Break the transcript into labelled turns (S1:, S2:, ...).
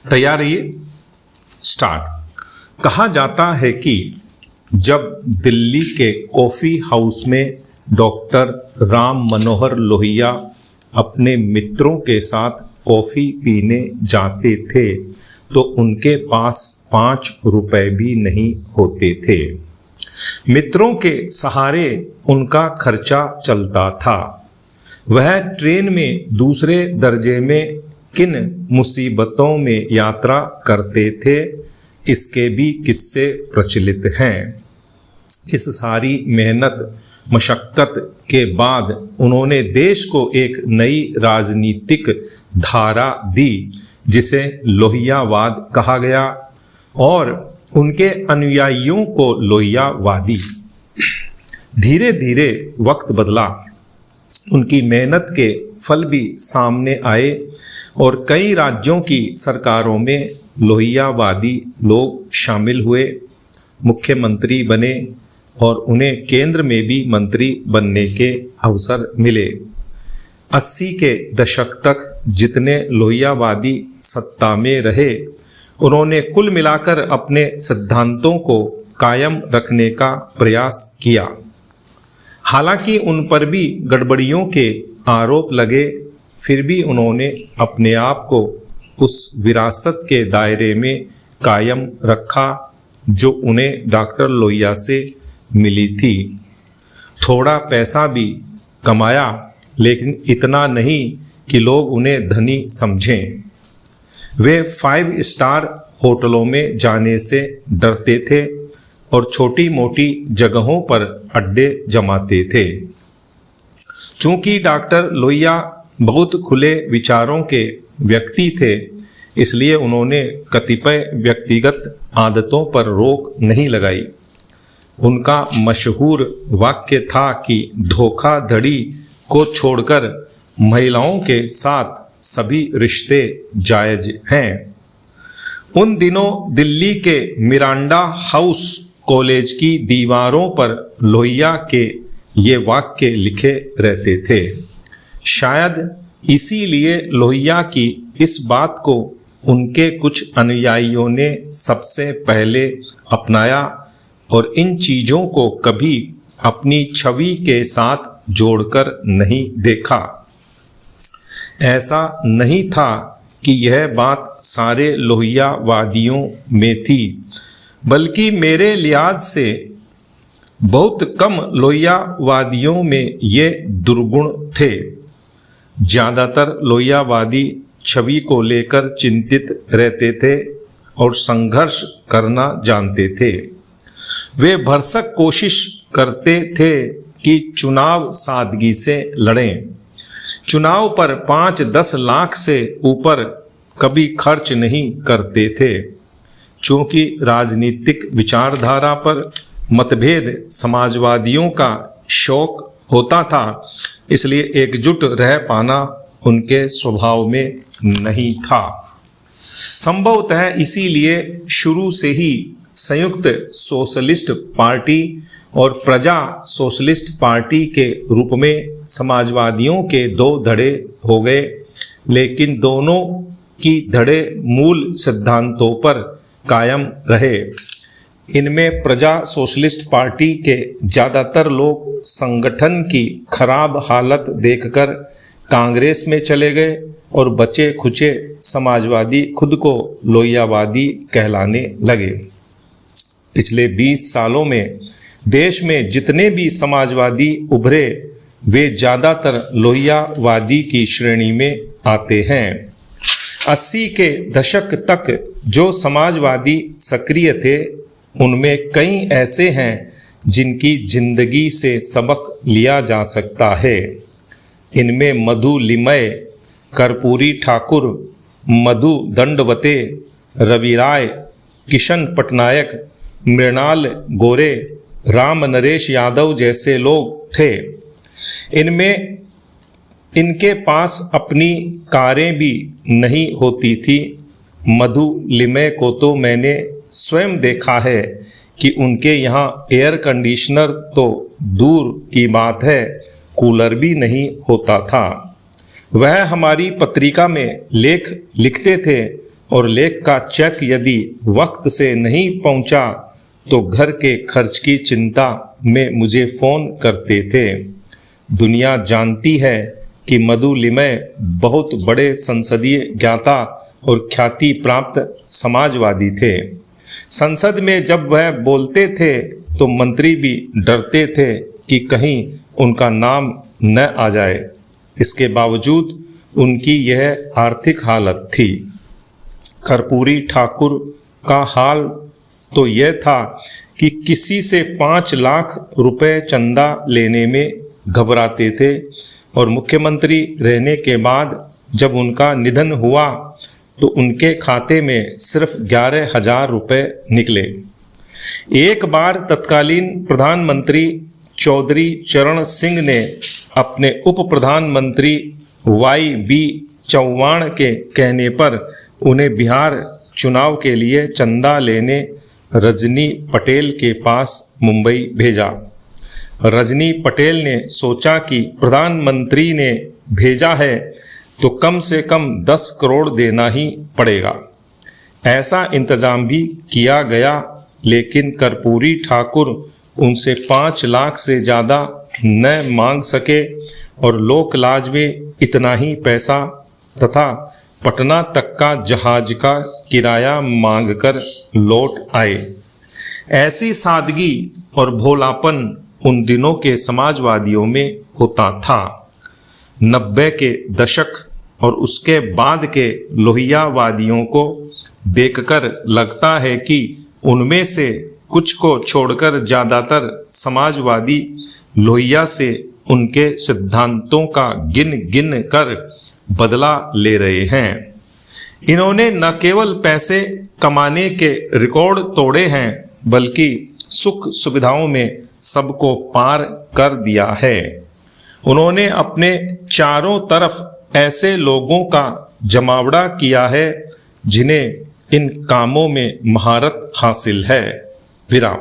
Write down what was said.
S1: तैयार रहिए, स्टार्ट। कहा जाता है कि जब दिल्ली के कॉफ़ी हाउस में डॉक्टर राम मनोहर लोहिया अपने मित्रों के साथ कॉफ़ी पीने जाते थे तो उनके पास 5 रुपए भी नहीं होते थे। मित्रों के सहारे उनका खर्चा चलता था। वह ट्रेन में दूसरे दर्जे में किन मुसीबतों में यात्रा करते थे, इसके भी किस्से प्रचलित हैं। इस सारी मेहनत मशक्क़त के बाद उन्होंने देश को एक नई राजनीतिक धारा दी जिसे लोहियावाद कहा गया और उनके अनुयायियों को लोहियावादी। धीरे धीरे वक्त बदला, उनकी मेहनत के फल भी सामने आए और कई राज्यों की सरकारों में लोहियावादी लोग शामिल हुए, मुख्यमंत्री बने और उन्हें केंद्र में भी मंत्री बनने के अवसर मिले। 80 के दशक तक जितने लोहियावादी सत्ता में रहे, उन्होंने कुल मिलाकर अपने सिद्धांतों को कायम रखने का प्रयास किया। हालांकि उन पर भी गड़बड़ियों के आरोप लगे, फिर भी उन्होंने अपने आप को उस विरासत के दायरे में कायम रखा जो उन्हें डॉक्टर लोहिया से मिली थी। थोड़ा पैसा भी कमाया, लेकिन इतना नहीं कि लोग उन्हें धनी समझें। वे 5 स्टार होटलों में जाने से डरते थे और छोटी मोटी जगहों पर अड्डे जमाते थे। चूंकि डॉक्टर लोहिया बहुत खुले विचारों के व्यक्ति थे, इसलिए उन्होंने कतिपय व्यक्तिगत आदतों पर रोक नहीं लगाई। उनका मशहूर वाक्य था कि धोखाधड़ी को छोड़कर महिलाओं के साथ सभी रिश्ते जायज हैं। उन दिनों दिल्ली के मिरांडा हाउस कॉलेज की दीवारों पर लोहिया के ये वाक्य लिखे रहते थे। शायद इसीलिए लोहिया की इस बात को उनके कुछ अनुयायियों ने सबसे पहले अपनाया और इन चीज़ों को कभी अपनी छवि के साथ जोड़कर नहीं देखा। ऐसा नहीं था कि यह बात सारे लोहियावादियों में थी, बल्कि मेरे लिहाज से बहुत कम लोहियावादियों में ये दुर्गुण थे। ज़्यादातर लोहियावादी छवि को लेकर चिंतित रहते थे और संघर्ष करना जानते थे। वे भरसक कोशिश करते थे कि चुनाव सादगी से लड़ें। चुनाव पर 5-10 लाख से ऊपर कभी खर्च नहीं करते थे। चूँकि राजनीतिक विचारधारा पर मतभेद समाजवादियों का शौक होता था, इसलिए एकजुट रह पाना उनके स्वभाव में नहीं था। संभवतः इसीलिए शुरू से ही संयुक्त सोशलिस्ट पार्टी और प्रजा सोशलिस्ट पार्टी के रूप में समाजवादियों के 2 धड़े हो गए, लेकिन दोनों की धड़े मूल सिद्धांतों पर कायम रहे। इनमें प्रजा सोशलिस्ट पार्टी के ज़्यादातर लोग संगठन की खराब हालत देखकर कांग्रेस में चले गए और बचे खुचे समाजवादी खुद को लोहियावादी कहलाने लगे। पिछले 20 सालों में देश में जितने भी समाजवादी उभरे, वे ज़्यादातर लोहियावादी की श्रेणी में आते हैं। 80 के दशक तक जो समाजवादी सक्रिय थे, उनमें कई ऐसे हैं जिनकी जिंदगी से सबक लिया जा सकता है। इनमें मधु लिमय, कर्पूरी ठाकुर, मधु दंडवते, रवि राय, किशन पटनायक, मृणाल गोरे, राम नरेश यादव जैसे लोग थे। इनमें इनके पास अपनी कारें भी नहीं होती थी। मधु लिमय को तो मैंने स्वयं देखा है कि उनके यहाँ एयर कंडीशनर तो दूर की बात है, कूलर भी नहीं होता था। वह हमारी पत्रिका में लेख लिखते थे और लेख का चेक यदि वक्त से नहीं पहुंचा तो घर के खर्च की चिंता में मुझे फ़ोन करते थे। दुनिया जानती है कि मधुलिमय बहुत बड़े संसदीय ज्ञाता और ख्याति प्राप्त समाजवादी थे। संसद में जब वह बोलते थे तो मंत्री भी डरते थे कि कहीं उनका नाम न आ जाए। इसके बावजूद उनकी यह आर्थिक हालत थी। कर्पूरी ठाकुर का हाल तो यह था कि किसी से 5 लाख रुपए चंदा लेने में घबराते थे और मुख्यमंत्री रहने के बाद जब उनका निधन हुआ तो उनके खाते में सिर्फ 11,000 रुपए निकले। एक बार तत्कालीन प्रधानमंत्री चौधरी चरण सिंह ने अपने उप प्रधानमंत्री YB चौहान के कहने पर उन्हें बिहार चुनाव के लिए चंदा लेने रजनी पटेल के पास मुंबई भेजा। रजनी पटेल ने सोचा कि प्रधानमंत्री ने भेजा है तो कम से कम 10 करोड़ देना ही पड़ेगा। ऐसा इंतजाम भी किया गया, लेकिन कर्पूरी ठाकुर उनसे 5 लाख से ज़्यादा न मांग सके और लोक लाज में इतना ही पैसा तथा पटना तक का जहाज का किराया मांगकर लौट आए। ऐसी सादगी और भोलापन उन दिनों के समाजवादियों में होता था। 90 के दशक और उसके बाद के लोहियावादियों को देखकर लगता है कि उनमें से कुछ को छोड़कर ज़्यादातर समाजवादी लोहिया से उनके सिद्धांतों का गिन गिन कर बदला ले रहे हैं। इन्होंने न केवल पैसे कमाने के रिकॉर्ड तोड़े हैं बल्कि सुख सुविधाओं में सबको पार कर दिया है। उन्होंने अपने चारों तरफ ऐसे लोगों का जमावड़ा किया है जिन्हें इन कामों में महारत हासिल है। विराम।